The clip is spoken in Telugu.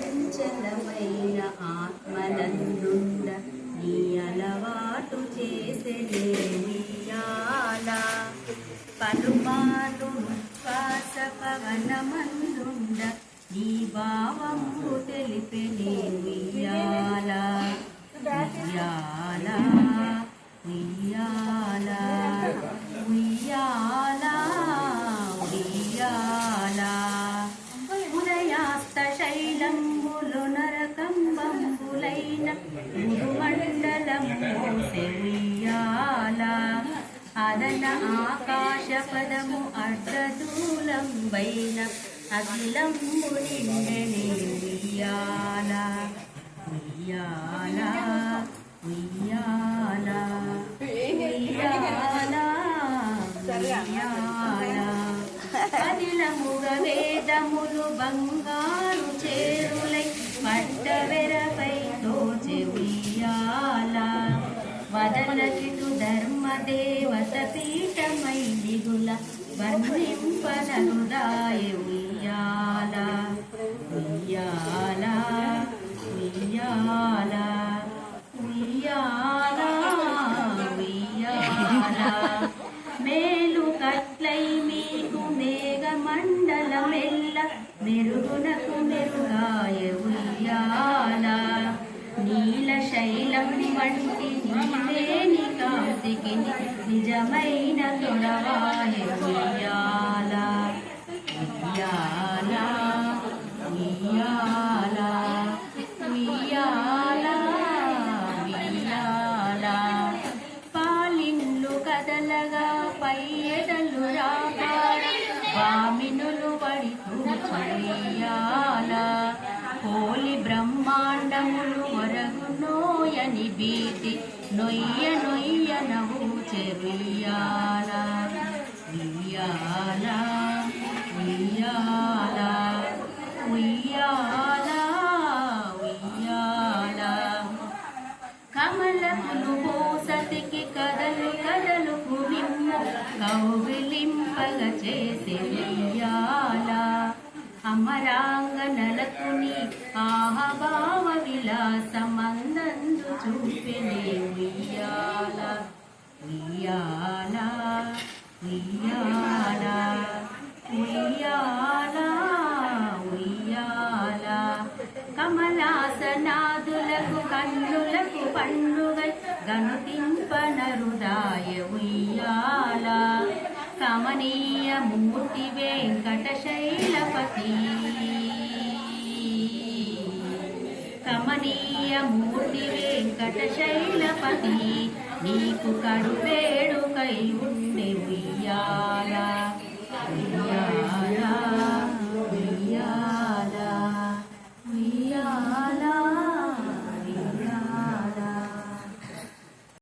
అచంచలమైన ఆత్మనందుండ నీ అలవాటు చేసెనే ఉయ్యాల పలుమార్లు శ్వాస పవనమందుండ నీ భావము తెలిపెనే ఉయ్యాల ఉయ్యాల ఉయ్యాల ఉయ్యాల ఉయ్యాల ఉదయాస్త శైలంబులు నరకంబంబులైన గురుమండలము మోసె ఉయ్యాల అదన ఆకాశ పదము అర్ధదూలం వైన అఖిలంబు నిండెనే ఉయ్యాల ఉయ్యాల ఉయ్యాల ఉయ్యాల ఉయ్యాల అదిలముగ వేదములు బంగారు చేరులై పట్టవెరపై తోచె ఉయ్యాల వదలకిటు ధర్మదేవత పీఠమై దిగుల వర్ణింపనరుదాయ ఉయ్యాల ఉయ్యాల ఉయ్యాల ఉయ్యాల ఉయ్యాల మేలు కట్లై మీకు మేఘమండలమెల్ల మెరుగునకు మెరుగాయ ఉయ్యాల నీల శైలం వంటి నీవేని కాంతికి నిజమైన తొడవాయ ఉయ్యాల ఉయ్యాల ఉయ్యాల ఉయ్యాల ఉయ్యాల పాలిన్లు కదలగా పై ఎదలు రాగాడ వామినులు పడితూ ఉయ్యాల కోలి బ్రహ్మాండములు ఒరగునోయని భీతి నొయ్య నొయ్య నవ్వు చెయ్యాల ఉయ్యాల ఉయ్యాల ఉయ్యాల ఉయ్యాల కమలములు మోసతికి కదలు కదలు కుమిమ్ము కౌగిలింపగ చేసే ఉయ్యాల అమరాంగనలకు నీ ఆహభావ విలాసమందందు చూపెనే ఉయ్యాల ఉయ్యాల ఉయ్యాల ఉయ్యాల ఉయ్యాల కమలాసనాదులకు కన్నులకు పండుగై గనుతింపనరుదాయ ఉయ్యాల కమనీయ మూర్తి వెంకటశైలపతి కమనీయ మూర్తి వెంకటశైలపతి నీకు కడువేడుకై ఉండే ఉయ్యాల